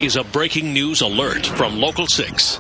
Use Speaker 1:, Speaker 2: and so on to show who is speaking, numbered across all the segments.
Speaker 1: Is a breaking news alert from Local 6.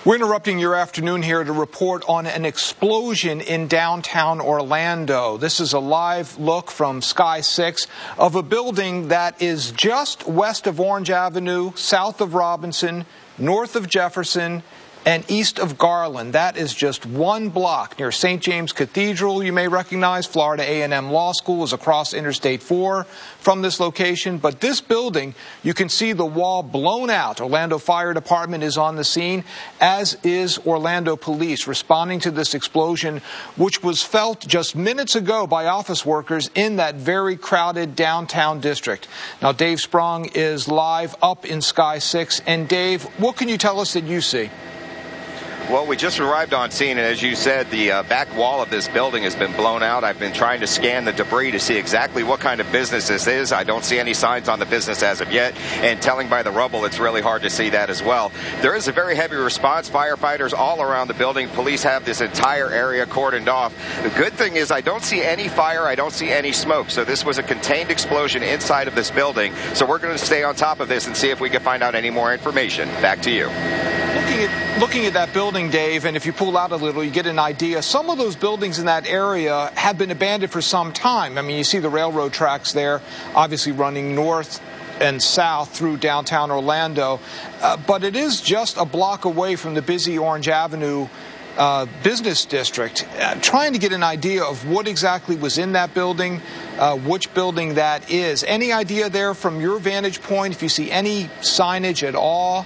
Speaker 2: We're interrupting your afternoon here to report on an explosion in downtown Orlando. This is a live look from Sky 6 of a building that is just west of Orange Avenue, south of Robinson, north of Jefferson, and east of Garland. That is just one block near St. James Cathedral. You may recognize Florida A&M Law School is across Interstate 4 from this location. But this building, you can see the wall blown out. Orlando Fire Department is on the scene, as is Orlando Police, responding to this explosion, which was felt just minutes ago by office workers in that very crowded downtown district. Now, Dave Sprung is live up in Sky 6. And Dave, what can you tell us that you see?
Speaker 3: Well, we just arrived on scene, and as you said, the back wall of this building has been blown out. I've been trying to scan the debris to see exactly what kind of business this is. I don't see any signs on the business as of yet, and telling by the rubble, it's really hard to see that as well. There is a very heavy response. Firefighters all around the building. Police have this entire area cordoned off. The good thing is I don't see any fire. I don't see any smoke. So this was a contained explosion inside of this building. So we're going to stay on top of this and see if we can find out any more information. Back to you.
Speaker 2: Looking at that building, Dave, and if you pull out a little, you get an idea. Some of those buildings in that area have been abandoned for some time. I mean, you see the railroad tracks there, obviously running north and south through downtown Orlando. But it is just a block away from the busy Orange Avenue business district. Trying to get an idea of what exactly was in that building, which building that is. Any idea there from your vantage point, if you see any signage at all?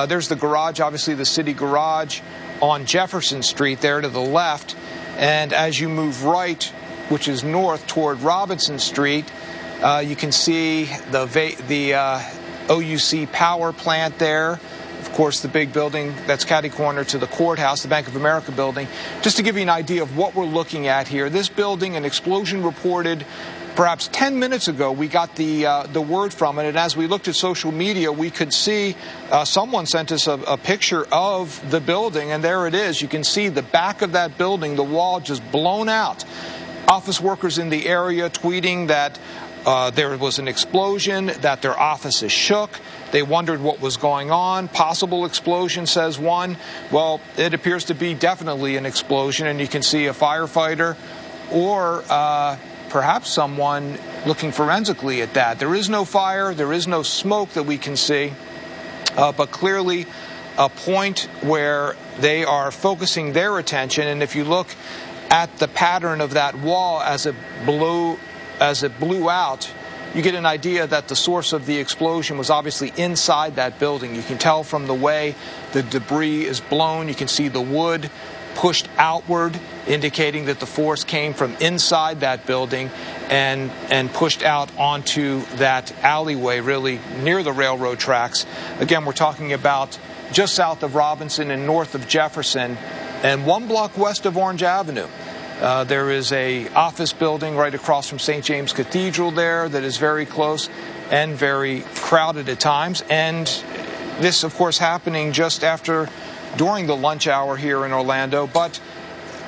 Speaker 2: There's the garage, obviously the city garage on Jefferson Street there to the left. And as you move right, which is north toward Robinson Street, you can see the OUC power plant there. Of course, the big building that's catty-corner to the courthouse, the Bank of America building. Just to give you an idea of what we're looking at here, this building, an explosion reported perhaps 10 minutes ago. We got the word from it, and as we looked at social media, we could see someone sent us a picture of the building, and there it is. You can see the back of that building, the wall just blown out. Office workers in the area tweeting that there was an explosion, that their offices shook. They wondered what was going on. Possible explosion, says one. Well, it appears to be definitely an explosion, and you can see a firefighter or perhaps someone looking forensically at that. There is no fire. There is no smoke that we can see, but clearly a point where they are focusing their attention. And if you look at the pattern of that wall as it blew out, you get an idea that the source of the explosion was obviously inside that building. You can tell from the way the debris is blown. You can see the wood pushed outward, indicating that the force came from inside that building and pushed out onto that alleyway, really near the railroad tracks. Again, we're talking about just south of Robinson and north of Jefferson, and one block west of Orange Avenue. There is a office building right across from St. James Cathedral there that is very close and very crowded at times. And this, of course, happening just during the lunch hour here in Orlando. But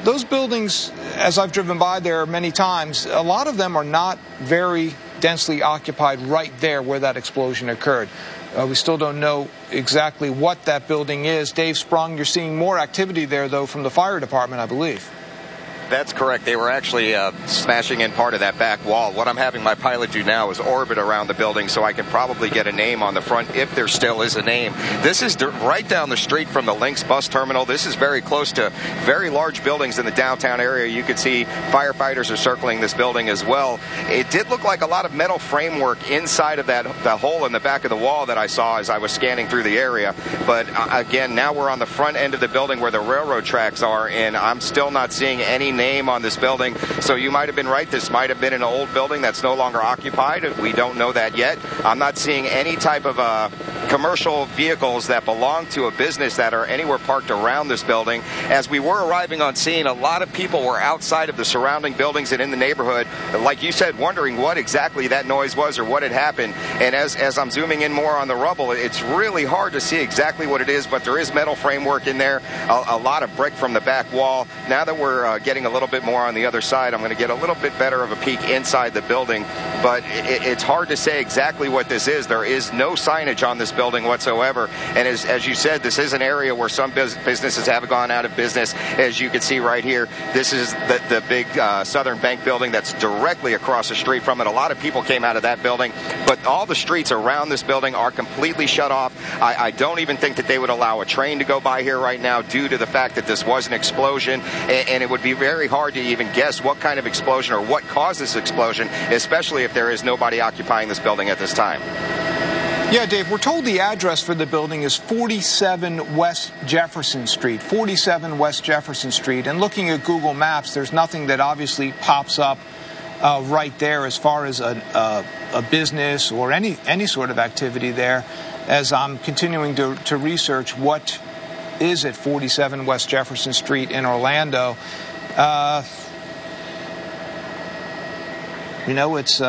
Speaker 2: those buildings, as I've driven by there many times, a lot of them are not very densely occupied right there where that explosion occurred. We still don't know exactly what that building is. Dave Sprung, you're seeing more activity there, though, from the fire department, I believe.
Speaker 3: That's correct. They were actually smashing in part of that back wall. What I'm having my pilot do now is orbit around the building so I can probably get a name on the front if there still is a name. This is right down the street from the Lynx bus terminal. This is very close to very large buildings in the downtown area. You can see firefighters are circling this building as well. It did look like a lot of metal framework inside of that hole in the back of the wall that I saw as I was scanning through the area. But again, now we're on the front end of the building where the railroad tracks are, and I'm still not seeing any name on this building. So you might have been right. This might have been an old building that's no longer occupied. We don't know that yet. I'm not seeing any type of commercial vehicles that belong to a business that are anywhere parked around this building. As we were arriving on scene, a lot of people were outside of the surrounding buildings and in the neighborhood, like you said, wondering what exactly that noise was or what had happened. And as I'm zooming in more on the rubble, it's really hard to see exactly what it is, but there is metal framework in there, a lot of brick from the back wall. Now that we're getting a little bit more on the other side, I'm going to get a little bit better of a peek inside the building, but it's hard to say exactly what this is. There is no signage on this building whatsoever, and as you said, this is an area where some businesses have gone out of business. As you can see right here, this is the big Southern Bank building that's directly across the street from it. A lot of people came out of that building, but all the streets around this building are completely shut off. I don't even think that they would allow a train to go by here right now due to the fact that this was an explosion, and it would be very hard to even guess what kind of explosion or what caused this explosion, especially if there is nobody occupying this building at this time.
Speaker 2: Yeah, Dave, we're told the address for the building is 47 West Jefferson Street, 47 West Jefferson Street. And looking at Google Maps, there's nothing that obviously pops up right there as far as a business or any sort of activity there. As I'm continuing to research what is at 47 West Jefferson Street in Orlando, it's...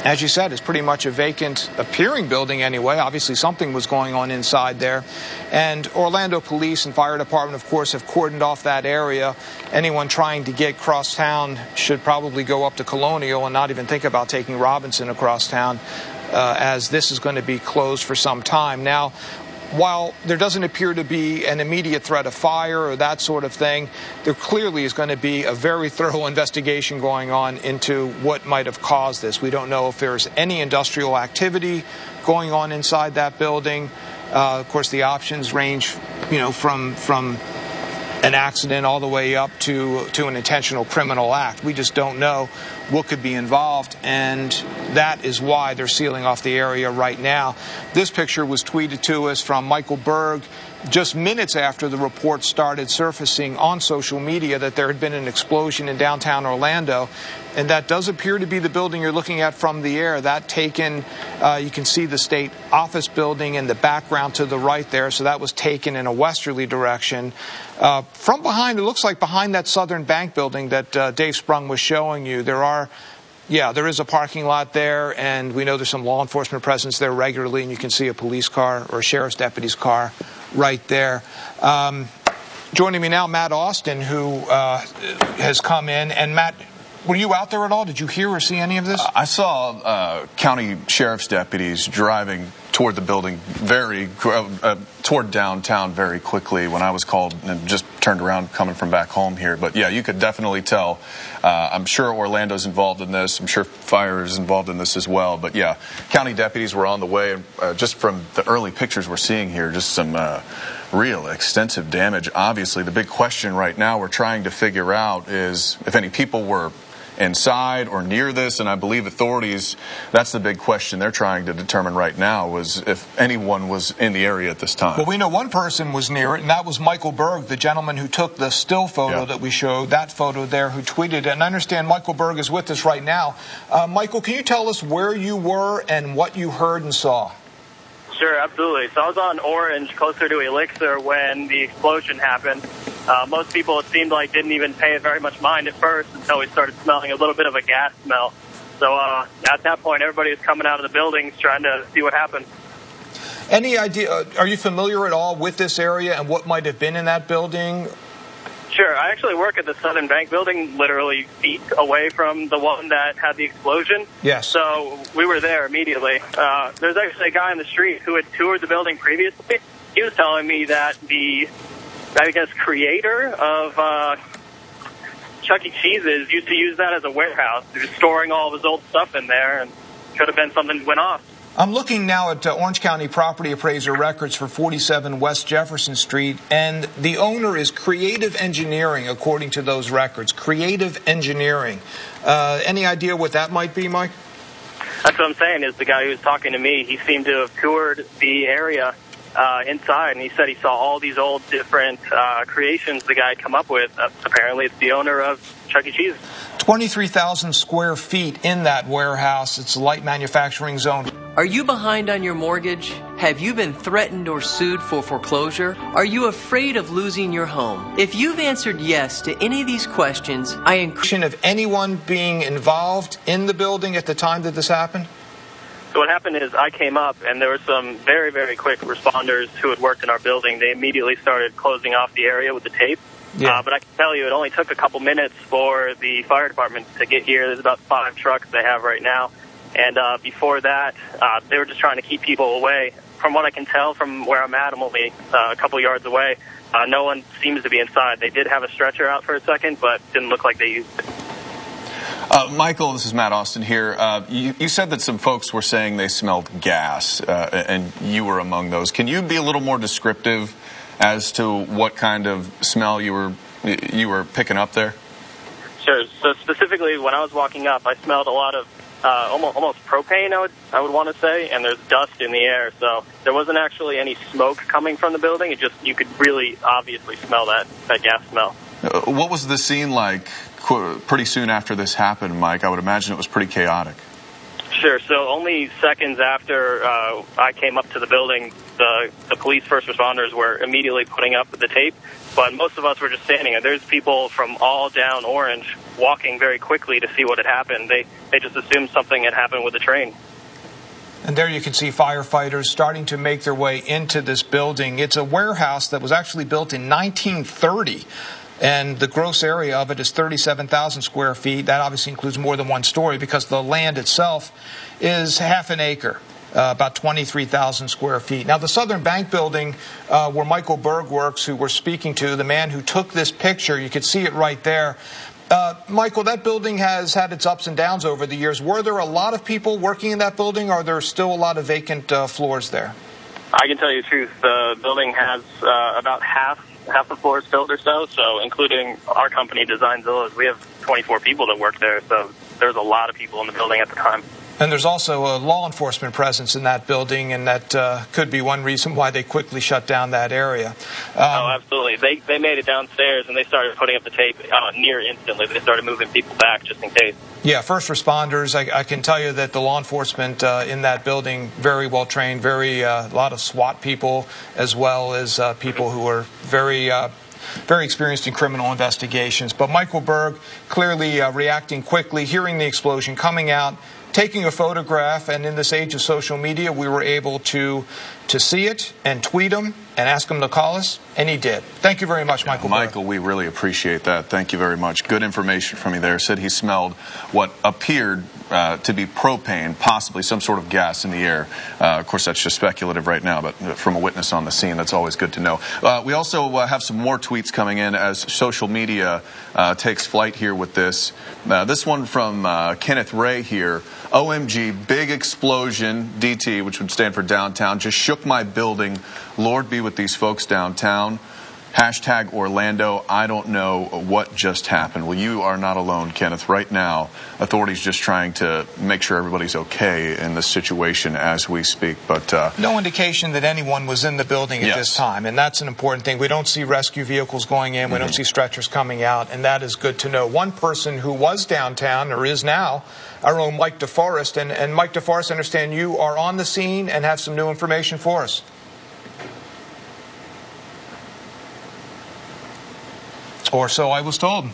Speaker 2: as you said, it's pretty much a vacant appearing building anyway. Obviously, something was going on inside there. And Orlando Police and Fire Department, of course, have cordoned off that area. Anyone trying to get across town should probably go up to Colonial and not even think about taking Robinson across town, as this is going to be closed for some time. Now, while there doesn't appear to be an immediate threat of fire or that sort of thing, there clearly is going to be a very thorough investigation going on into what might have caused this. We don't know if there's any industrial activity going on inside that building. Of course, the options range, from an accident all the way up to an intentional criminal act. We just don't know what could be involved, and that is why they're sealing off the area right now. This picture was tweeted to us from Michael Berg just minutes after the report started surfacing on social media that there had been an explosion in downtown Orlando, and that does appear to be the building you're looking at from the air. That taken, you can see the state office building in the background to the right there, so that was taken in a westerly direction. From behind, it looks like behind that Southern Bank building that Dave Sprung was showing you, there is a parking lot there, and we know there's some law enforcement presence there regularly, and you can see a police car or a sheriff's deputy's car right there. Joining me now, Matt Austin, who has come in. And Matt, were you out there at all? Did you hear or see any of this?
Speaker 4: I saw county sheriff's deputies driving toward the building, toward downtown very quickly when I was called, and just turned around coming from back home here. But yeah, you could definitely tell. I'm sure Orlando's involved in this. I'm sure fire is involved in this as well. But yeah, county deputies were on the way. And just from the early pictures we're seeing here, just some real extensive damage. Obviously, the big question right now we're trying to figure out is if any people were inside or near this, and I believe authorities, that's the big question they're trying to determine right now, was if anyone was in the area at this time.
Speaker 2: Well, we know one person was near it, and that was Michael Berg, the gentleman who took the still photo that we showed, that photo there, who tweeted it. And I understand Michael Berg is with us right now. Michael, can you tell us where you were and what you heard and saw?
Speaker 5: Sure, absolutely. So I was on Orange, closer to Elixir, when the explosion happened. Most people, it seemed like, didn't even pay very much mind at first until we started smelling a little bit of a gas smell. So at that point, everybody was coming out of the buildings trying to see what happened.
Speaker 2: Any idea, are you familiar at all with this area and what might have been in that building?
Speaker 5: Sure. I actually work at the Southern Bank building, literally feet away from the one that had the explosion.
Speaker 2: Yes.
Speaker 5: So we were there immediately. There's actually a guy on the street who had toured the building previously. He was telling me that the, creator of Chuck E. Cheese's used to use that as a warehouse. He was storing all of his old stuff in there, and could have been something that went off.
Speaker 2: I'm looking now at Orange County property appraiser records for 47 West Jefferson Street, and the owner is Creative Engineering, according to those records. Creative Engineering. Any idea what that might be, Mike?
Speaker 5: That's what I'm saying, is the guy who was talking to me, he seemed to have toured the area inside, and he said he saw all these old different creations the guy had come up with. Apparently it's the owner of Chuck Chuck E. Cheese.
Speaker 2: 23,000 square feet in that warehouse. It's a light manufacturing zone.
Speaker 6: Are you behind on your mortgage? Have you been threatened or sued for foreclosure? Are you afraid of losing your home? If you've answered yes to any of these questions, I encourage
Speaker 2: of anyone being involved in the building at the time that this happened?
Speaker 5: So what happened is I came up, and there were some very, very quick responders who had worked in our building. They immediately started closing off the area with the tape.
Speaker 2: Yeah.
Speaker 5: But I can tell you it only took a couple minutes for the fire department to get here. There's about 5 trucks they have right now. And before that, they were just trying to keep people away. From what I can tell from where I'm at, I'm only a couple yards away. No one seems to be inside. They did have a stretcher out for a second, but didn't look like they used it.
Speaker 4: Michael, this is Matt Austin here. You said that some folks were saying they smelled gas, and you were among those. Can you be a little more descriptive as to what kind of smell you were picking up there?
Speaker 5: Sure. So specifically, when I was walking up, I smelled a lot of almost propane, I would want to say, and there's dust in the air. So there wasn't actually any smoke coming from the building. It just, you could really obviously smell that gas smell.
Speaker 4: What was the scene like pretty soon after this happened, Mike? I would imagine it was pretty chaotic.
Speaker 5: Sure. So only seconds after I came up to the building, the police first responders were immediately putting up the tape, but most of us were just standing there. There's people from all down Orange walking very quickly to see what had happened. They just assumed something had happened with the train.
Speaker 2: And there you can see firefighters starting to make their way into this building. It's a warehouse that was actually built in 1930. And the gross area of it is 37,000 square feet. That obviously includes more than one story because the land itself is half an acre, about 23,000 square feet. Now, the Southern Bank building where Michael Berg works, who we're speaking to, the man who took this picture, you can see it right there. Michael, that building has had its ups and downs over the years. Were there a lot of people working in that building, or are there still a lot of vacant floors there?
Speaker 5: I can tell you the truth. The building has about half the floors filled or so including our company, Design Zillas, we have 24 people that work there, so there's a lot of people in the building at the time.
Speaker 2: And there's also a law enforcement presence in that building, and that could be one reason why they quickly shut down that area.
Speaker 5: Oh, absolutely. They made it downstairs, and they started putting up the tape near instantly. They started moving people back just in case.
Speaker 2: Yeah, first responders, I can tell you that the law enforcement in that building, very well trained, a lot of SWAT people, as well as people who are very experienced in criminal investigations. But Michael Berg clearly reacting quickly, hearing the explosion, coming out, taking a photograph, and in this age of social media, we were able to see it and tweet him and ask him to call us, and he did. Thank you very much, Michael.
Speaker 4: Michael, we really appreciate that. Thank you very much. Good information from you there. Said he smelled what appeared to be propane, possibly some sort of gas in the air. Of course, that's just speculative right now, but from a witness on the scene, that's always good to know. We also have some more tweets coming in as social media takes flight here with this. This one from Kenneth Ray here. OMG, big explosion, DT, which would stand for downtown, just shook my building. Lord be with these folks downtown. Hashtag Orlando, I don't know what just happened. Well, you are not alone, Kenneth. Right now, authorities just trying to make sure everybody's okay in this situation as we speak. But
Speaker 2: no indication that anyone was in the building at this time, and that's an important thing. We don't see rescue vehicles going in. We don't see stretchers coming out, and that is good to know. One person who was downtown, or is now, our own Mike DeForest. And Mike DeForest, I understand you are on the scene and have some new information for us. Or so I was told.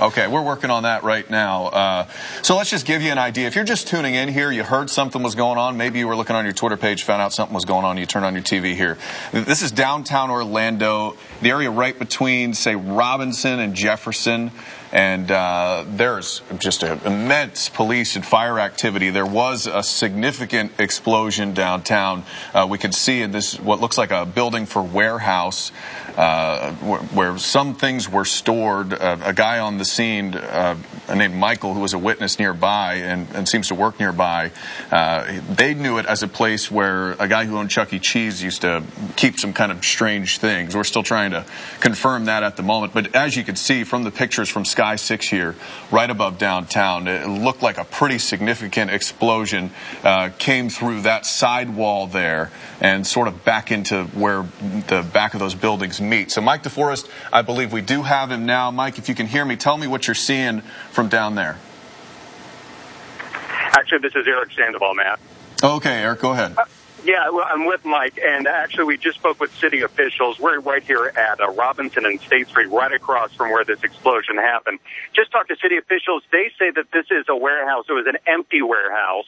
Speaker 4: Okay, we're working on that right now. So let's just give you an idea. If you're just tuning in here, you heard something was going on. Maybe you were looking on your Twitter page, found out something was going on. You turned on your TV here. This is downtown Orlando, the area right between, say, Robinson and Jefferson. And there's just an immense police and fire activity. There was a significant explosion downtown. We could see in this what looks like a building for warehouse where some things were stored. A guy on the scene named Michael, who was a witness nearby and seems to work nearby, they knew it as a place where a guy who owned Chuck E. Cheese used to keep some kind of strange things. We're still trying to confirm that at the moment. But as you can see from the pictures from Sky 6 here, right above downtown. It looked like a pretty significant explosion came through that side wall there and sort of back into where the back of those buildings meet. So Mike DeForest, I believe we do have him now. Mike, if you can hear me, tell me what you're seeing from down there.
Speaker 7: Actually, this is Eric Sandoval, Matt.
Speaker 4: Okay, Eric, go ahead.
Speaker 7: Yeah, well, I'm with Mike, and actually we just spoke with city officials. We're right here at Robinson and State Street, right across from where this explosion happened. Just talked to city officials. They say that this is a warehouse. It was an empty warehouse,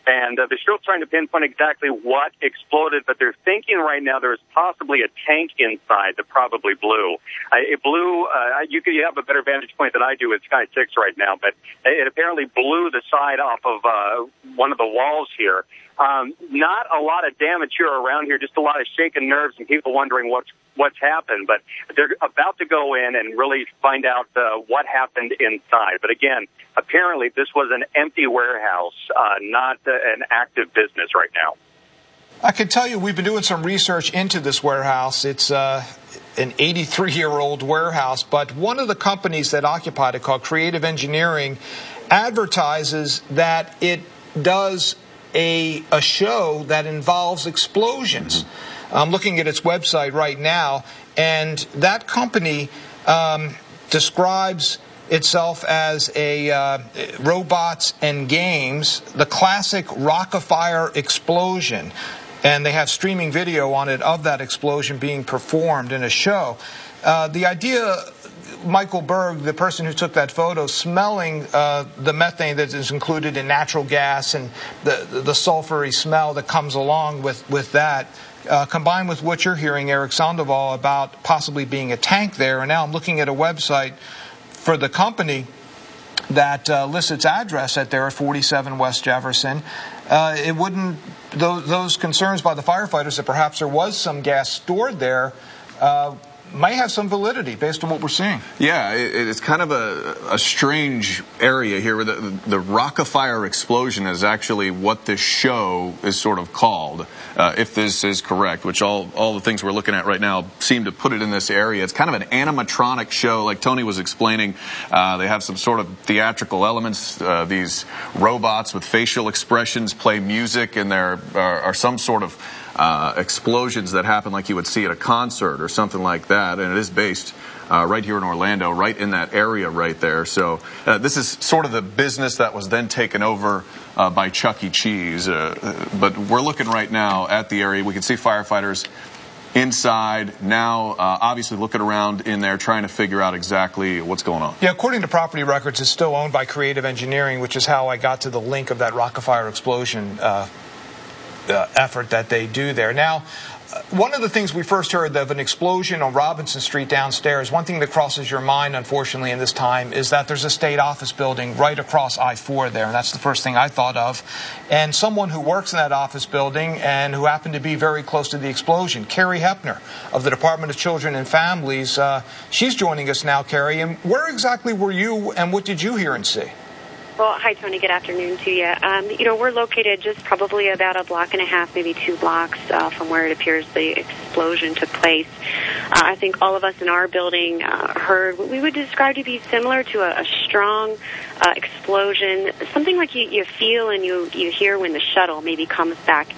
Speaker 7: and they're still trying to pinpoint exactly what exploded, but they're thinking right now there's possibly a tank inside that probably blew. It blew, you have a better vantage point than I do at Sky 6 right now, but it apparently blew the side off of one of the walls here. Not a lot of damage here around here, just a lot of shaken nerves and people wondering what's happened. But they're about to go in and really find out what happened inside. But again, apparently this was an empty warehouse, not an active business right now.
Speaker 2: I can tell you we've been doing some research into this warehouse. It's an 83-year-old warehouse, but one of the companies that occupied it, called Creative Engineering, advertises that it does a show that involves explosions. I'm looking at its website right now, and that company describes itself as a robots and games, the classic Rock-afire explosion. And they have streaming video on it of that explosion being performed in a show. The idea, Michael Berg, the person who took that photo, smelling the methane that is included in natural gas and the sulfury smell that comes along with that, combined with what you're hearing, Eric Sandoval, about possibly being a tank there. And now I'm looking at a website for the company that lists its address at there at 47 West Jefferson. It wouldn't, those concerns by the firefighters that perhaps there was some gas stored there may have some validity based on what we're seeing.
Speaker 4: Yeah, it's kind of a strange area here where the Rock-afire explosion is actually what this show is sort of called, if this is correct, which all the things we're looking at right now seem to put it in this area. It's kind of an animatronic show, like Tony was explaining. They have some sort of theatrical elements. These robots with facial expressions play music, and there are some sort of explosions that happen like you would see at a concert or something like that, and it is based right here in Orlando, right in that area right there. So this is sort of the business that was then taken over by Chuck E. Cheese. But we're looking right now at the area. We can see firefighters inside now, obviously looking around in there, trying to figure out exactly what's going on.
Speaker 2: Yeah, according to property records, it's still owned by Creative Engineering, which is how I got to the link of that Rock-afire explosion effort that they do there. Now, one of the things we first heard of an explosion on Robinson Street downstairs, one thing that crosses your mind, unfortunately, in this time, is that there's a state office building right across I-4 there, and that's the first thing I thought of. And someone who works in that office building and who happened to be very close to the explosion, Carrie Hepner of the Department of Children and Families, she's joining us now, Carrie. And where exactly were you, and what did you hear and see?
Speaker 8: Well, hi, Tony. Good afternoon to you. We're located just probably about a block and a half, maybe 2 blocks from where it appears the explosion took place. I think all of us in our building heard what we would describe to be similar to a strong explosion, something like you feel and you hear when the shuttle maybe comes back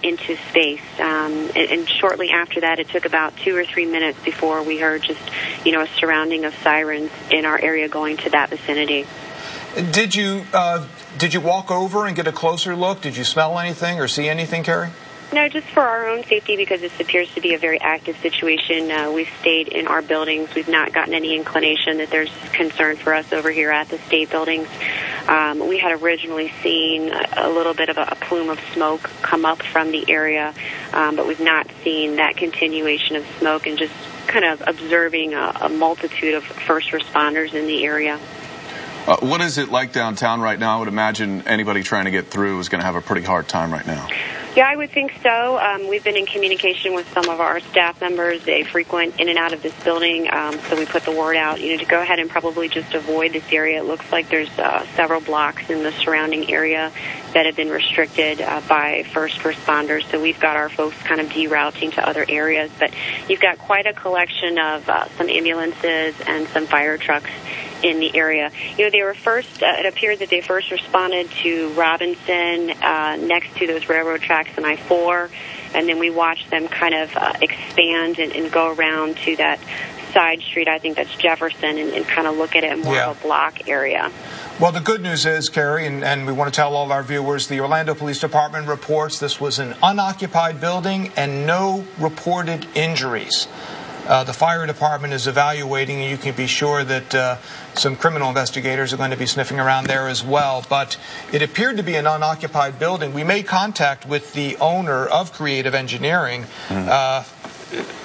Speaker 8: into space. And shortly after that, it took about 2 or 3 minutes before we heard just, a surrounding of sirens in our area going to that vicinity.
Speaker 2: Did you walk over and get a closer look? Did you smell anything or see anything, Carrie?
Speaker 8: No, just for our own safety, because this appears to be a very active situation. We've stayed in our buildings. We've not gotten any inclination that there's concern for us over here at the state buildings. We had originally seen a little bit of a plume of smoke come up from the area, but we've not seen that continuation of smoke, and just kind of observing a multitude of first responders in the area.
Speaker 4: What is it like downtown right now? I would imagine anybody trying to get through is going to have a pretty hard time right now.
Speaker 8: Yeah, I would think so. We've been in communication with some of our staff members. They frequent in and out of this building, so we put the word out, to go ahead and probably just avoid this area. It looks like there's several blocks in the surrounding area that have been restricted by first responders, so we've got our folks kind of derouting to other areas. But you've got quite a collection of some ambulances and some fire trucks in the area. You know, they were first, it appeared that they first responded to Robinson next to those railroad tracks on I-4, and then we watched them kind of expand and go around to that side street, I think that's Jefferson, and kind of look at it in more of a block area.
Speaker 2: Well, the good news is, Carrie, and we want to tell all our viewers, the Orlando Police Department reports this was an unoccupied building and no reported injuries. The fire department is evaluating, and you can be sure that some criminal investigators are going to be sniffing around there as well. But it appeared to be an unoccupied building. We made contact with the owner of Creative Engineering.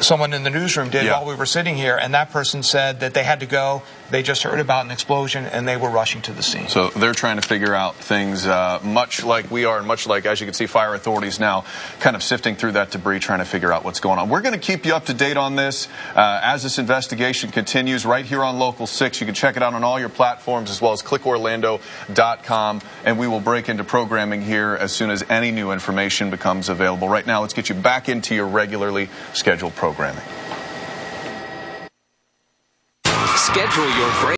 Speaker 2: Someone in the newsroom did while we were sitting here, and that person said that they had to go. They just heard about an explosion, and they were rushing to the scene.
Speaker 4: So they're trying to figure out things much like we are, and much like, as you can see, fire authorities now kind of sifting through that debris, trying to figure out what's going on. We're going to keep you up to date on this as this investigation continues right here on Local 6. You can check it out on all your platforms as well as clickorlando.com, and we will break into programming here as soon as any new information becomes available. Right now, let's get you back into your regularly scheduled programming.
Speaker 1: Schedule your break.